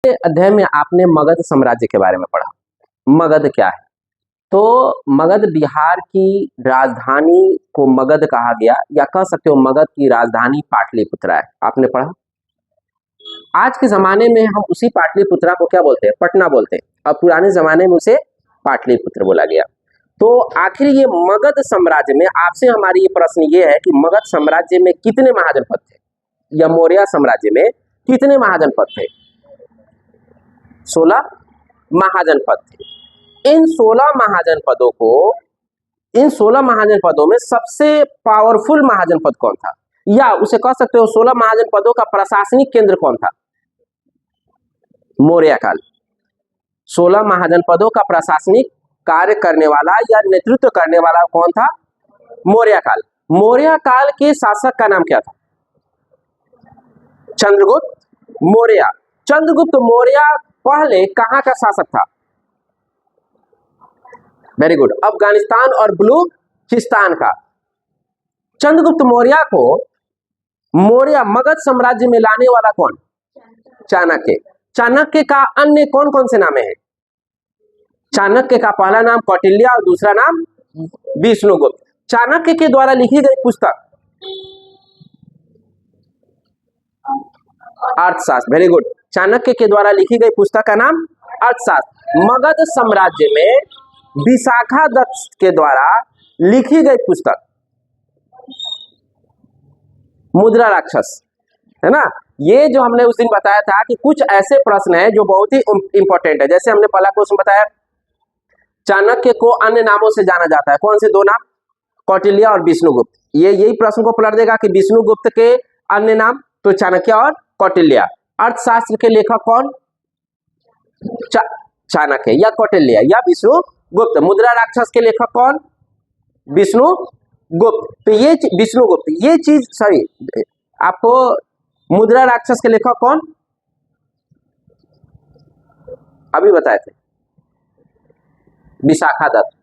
अध्याय में आपने मगध साम्राज्य के बारे में पढ़ा। मगध क्या है? तो मगध बिहार की राजधानी को मगध कहा गया, या कह सकते हो मगध की राजधानी पाटलिपुत्रा है। आपने पढ़ा। आज के जमाने में हम उसी पाटलिपुत्रा को क्या बोलते हैं? पटना बोलते हैं, और पुराने जमाने में उसे पाटलिपुत्र बोला गया। तो आखिर ये मगध साम्राज्य में आपसे हमारी ये प्रश्न ये है कि मगध साम्राज्य में कितने महाजनपद थे, या मौर्य साम्राज्य में कितने महाजनपद थे? 16 महाजनपद थे। इन 16 महाजनपदों में सबसे पावरफुल महाजनपद कौन था, या उसे कह सकते हो 16 महाजनपदों का प्रशासनिक केंद्र कौन था? मौर्य काल। 16 महाजनपदों का प्रशासनिक कार्य करने वाला या नेतृत्व करने वाला कौन था? मौर्य काल। मौर्य काल के शासक का नाम क्या था? चंद्रगुप्त मौर्य। चंद्रगुप्त मौर्य पहले कहां का शासक था? वेरी गुड, अफगानिस्तान और बलूचिस्तान का। चंद्रगुप्त मौर्य को मौर्य मगध साम्राज्य में लाने वाला कौन? चाणक्य। चाणक्य का अन्य कौन कौन से नाम है? चाणक्य का पहला नाम कौटिल्य और दूसरा नाम विष्णुगुप्त। चाणक्य के द्वारा लिखी गई पुस्तक अर्थशास्त्र। वेरी गुड, चाणक्य के द्वारा लिखी गई पुस्तक का नाम अर्थशास्त्र। मगध साम्राज्य में विशाखादत्त के द्वारा लिखी गई पुस्तक मुद्रा राक्षस, है ना। ये जो हमने उस दिन बताया था कि कुछ ऐसे प्रश्न है जो बहुत ही इंपॉर्टेंट है। जैसे हमने पहला क्वेश्चन बताया, चाणक्य को अन्य नामों से जाना जाता है, कौन से दो नाम? कौटिल्य और विष्णुगुप्त। ये यही प्रश्न को पलट देगा कि विष्णुगुप्त के अन्य नाम, तो चाणक्य और कौटिल्य। अर्थशास्त्र के लेखक कौन? चाणक्य या कौटिल्य या विष्णुगुप्त। मुद्रा राक्षस के लेखक कौन? विष्णुगुप्त। तो ये विष्णुगुप्त, ये चीज सॉरी, आपको मुद्रा राक्षस के लेखक कौन? अभी बताए थे, विशाखादत्त।